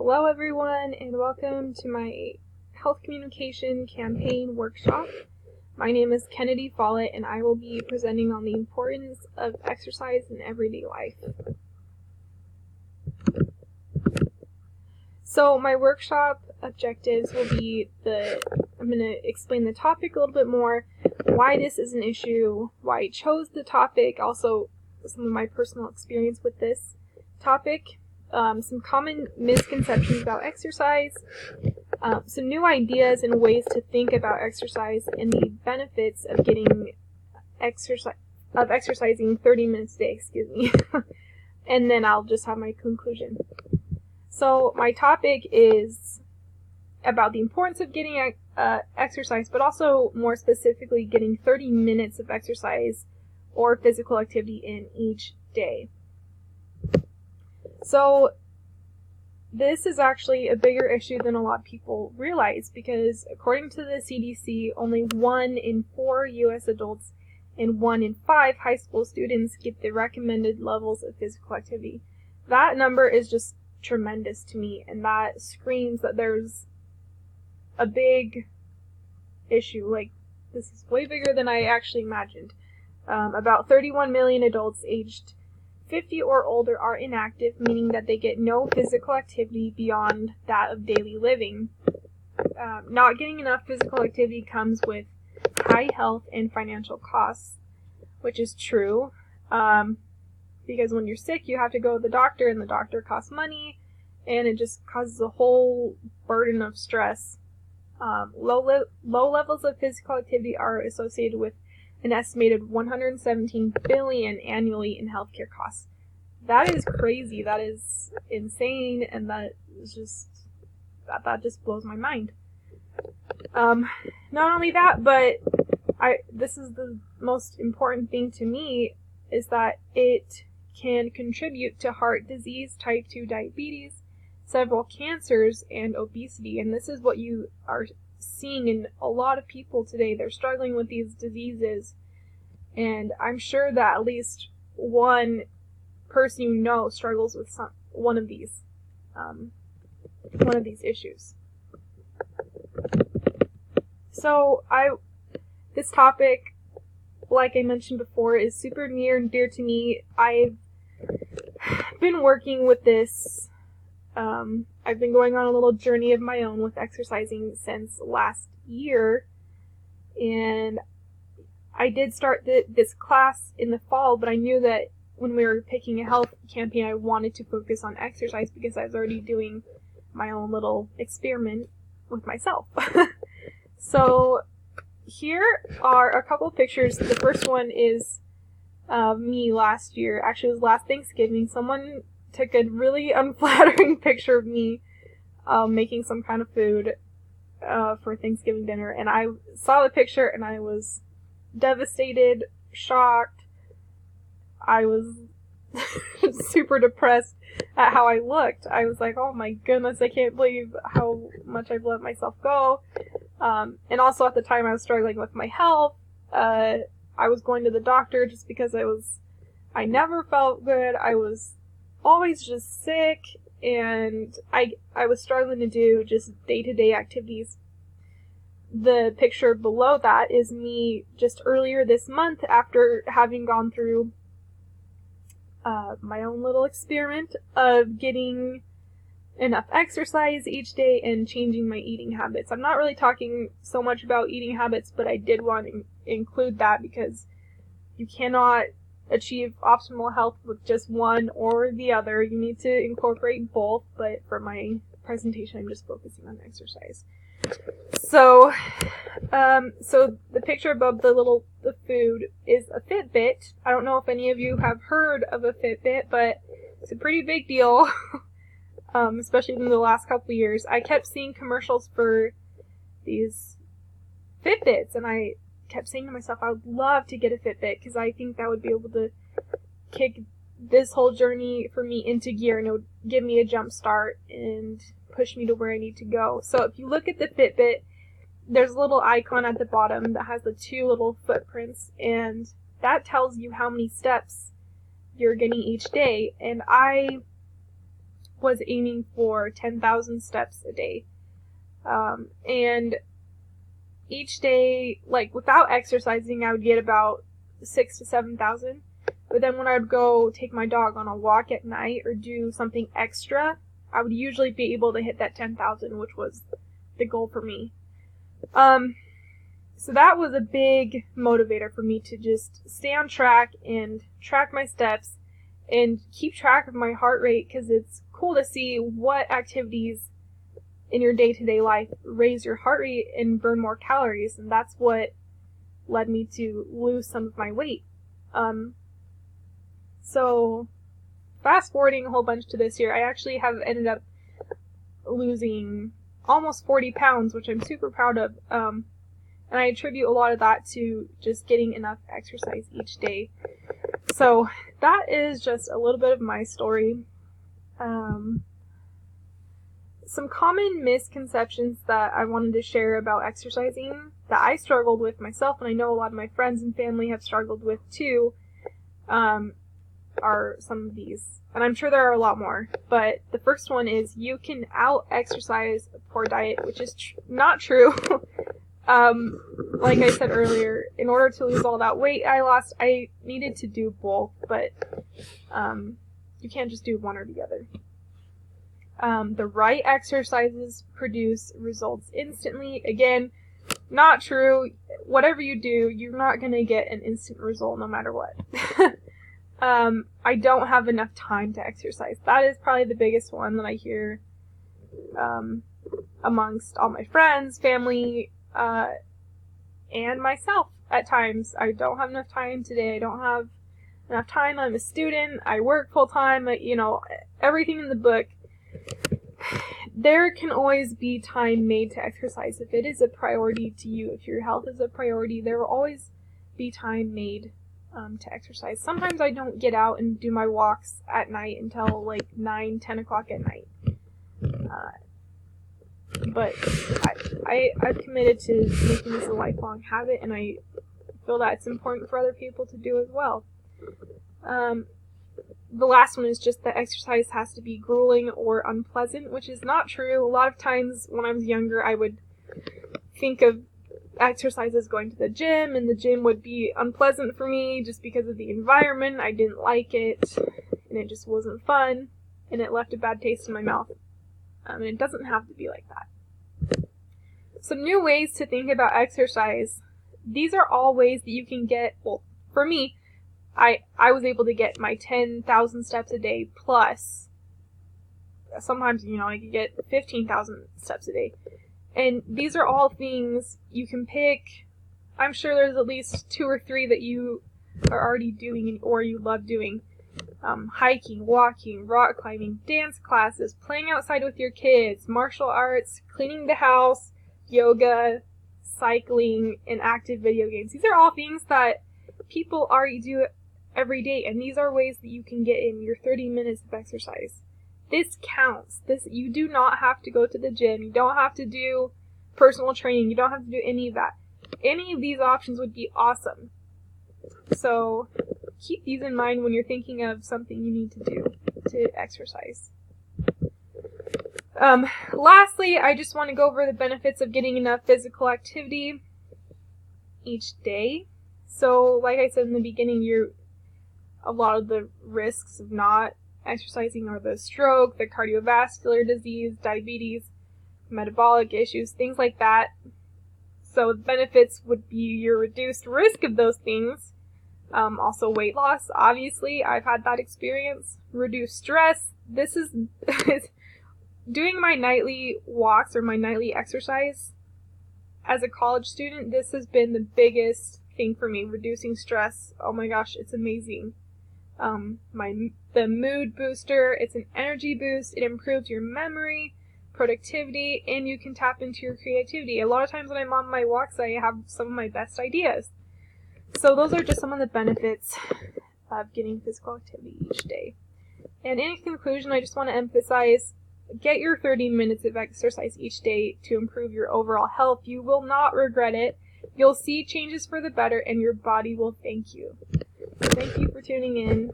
Hello everyone and welcome to my health communication campaign workshop. My name is Kennedy Follett and I will be presenting on the importance of exercise in everyday life. So my workshop objectives will be I'm going to explain the topic a little bit more, why this is an issue, why I chose the topic, also some of my personal experience with this topic. Some common misconceptions about exercise, some new ideas and ways to think about exercise, and the benefits of exercising 30 minutes a day, and then I'll just have my conclusion. So my topic is about the importance of getting exercise, but also more specifically getting 30 minutes of exercise or physical activity in each day. So this is actually a bigger issue than a lot of people realize because according to the CDC, only 1 in 4 U.S. adults and 1 in 5 high school students get the recommended levels of physical activity. That number is just tremendous to me, and that screams that there's a big issue. Like, this is way bigger than I actually imagined. About 31 million adults aged 50 or older are inactive, meaning that they get no physical activity beyond that of daily living. Not getting enough physical activity comes with high health and financial costs, which is true, because when you're sick, you have to go to the doctor, and the doctor costs money, and it just causes a whole burden of stress. Low levels of physical activity are associated with an estimated $117 billion annually in healthcare costs. That is crazy. That is insane, and that just blows my mind. Not only that, but this is the most important thing to me, is that it can contribute to heart disease, type 2 diabetes, several cancers, and obesity. And this is what you are seeing in a lot of people today. They're struggling with these diseases, and I'm sure that at least one person you know struggles with one of these issues. So this topic, like I mentioned before, is super near and dear to me. I've been working with this. I've been going on a little journey of my own with exercising since last year, and I did start this class in the fall, but I knew that when we were picking a health campaign, I wanted to focus on exercise because I was already doing my own little experiment with myself. So here are a couple pictures. The first one is me last year. Actually, it was last Thanksgiving. Someone took a really unflattering picture of me making some kind of food for Thanksgiving dinner, and I saw the picture and I was devastated, shocked. I was super depressed at how I looked. I was like, oh my goodness, I can't believe how much I've let myself go. And also at the time I was struggling with my health. I was going to the doctor just because I never felt good. I was always just sick, and I was struggling to do just day-to-day activities. The picture below that is me just earlier this month after having gone through my own little experiment of getting enough exercise each day and changing my eating habits. I'm not really talking so much about eating habits, but I did want to include that because you cannot achieve optimal health with just one or the other. You need to incorporate both, but for my presentation, I'm just focusing on exercise. So the picture above the food is a Fitbit. I don't know if any of you have heard of a Fitbit, but it's a pretty big deal, especially in the last couple of years. I kept seeing commercials for these Fitbits, and I kept saying to myself, I would love to get a Fitbit because I think that would be able to kick this whole journey for me into gear, and it would give me a jump start and push me to where I need to go. So if you look at the Fitbit, there's a little icon at the bottom that has the 2 little footprints, and that tells you how many steps you're getting each day. And I was aiming for 10,000 steps a day. And each day, like without exercising, I would get about 6,000 to 7,000. But then when I would go take my dog on a walk at night or do something extra, I would usually be able to hit that 10,000, which was the goal for me. So that was a big motivator for me to just stay on track and track my steps and keep track of my heart rate, because it's cool to see what activities in your day-to-day life raise your heart rate and burn more calories, and that's what led me to lose some of my weight. So fast forwarding a whole bunch to this year, I actually have ended up losing almost 40 pounds, which I'm super proud of. And I attribute a lot of that to just getting enough exercise each day. So that is just a little bit of my story. Some common misconceptions that I wanted to share about exercising that I struggled with myself, and I know a lot of my friends and family have struggled with too, are some of these. And I'm sure there are a lot more. But the first one is you can out-exercise a poor diet, which is not true. Like I said earlier, in order to lose all that weight I lost, I needed to do both, but you can't just do one or the other. The right exercises produce results instantly. Again, not true. Whatever you do, you're not going to get an instant result no matter what. I don't have enough time to exercise. That is probably the biggest one that I hear amongst all my friends, family, and myself at times. I don't have enough time today. I don't have enough time. I'm a student. I work full time. Everything in the book. There can always be time made to exercise if it is a priority to you. If your health is a priority, there will always be time made to exercise. Sometimes I don't get out and do my walks at night until like 9, 10 o'clock at night. But I've committed to making this a lifelong habit, and I feel that it's important for other people to do as well. The last one is just that exercise has to be grueling or unpleasant, which is not true. A lot of times when I was younger, I would think of exercise as going to the gym, and the gym would be unpleasant for me just because of the environment. I didn't like it, and it just wasn't fun, and it left a bad taste in my mouth. And it doesn't have to be like that. Some new ways to think about exercise. These are all ways that you can get, well, for me, I was able to get my 10,000 steps a day plus. Sometimes, I could get 15,000 steps a day. And these are all things you can pick. I'm sure there's at least 2 or 3 that you are already doing or you love doing. Hiking, walking, rock climbing, dance classes, playing outside with your kids, martial arts, cleaning the house, yoga, cycling, and active video games. These are all things that people already do every day, and these are ways that you can get in your 30 minutes of exercise. This counts. You do not have to go to the gym. You don't have to do personal training. You don't have to do any of that. Any of these options would be awesome. So keep these in mind when you're thinking of something you need to do to exercise. Lastly, I just want to go over the benefits of getting enough physical activity each day. So, like I said in the beginning, a lot of the risks of not exercising are the stroke, the cardiovascular disease, diabetes, metabolic issues, things like that. So the benefits would be your reduced risk of those things. Also weight loss, obviously. I've had that experience. Reduced stress. This is doing my nightly walks or my nightly exercise. As a college student, this has been the biggest thing for me, reducing stress. Oh my gosh, it's amazing. The mood booster, it's an energy boost. It improves your memory, productivity, and you can tap into your creativity. A lot of times when I'm on my walks, I have some of my best ideas. So those are just some of the benefits of getting physical activity each day. And in conclusion, I just want to emphasize, get your 30 minutes of exercise each day to improve your overall health. You will not regret it. You'll see changes for the better, and your body will thank you. Thank you for tuning in.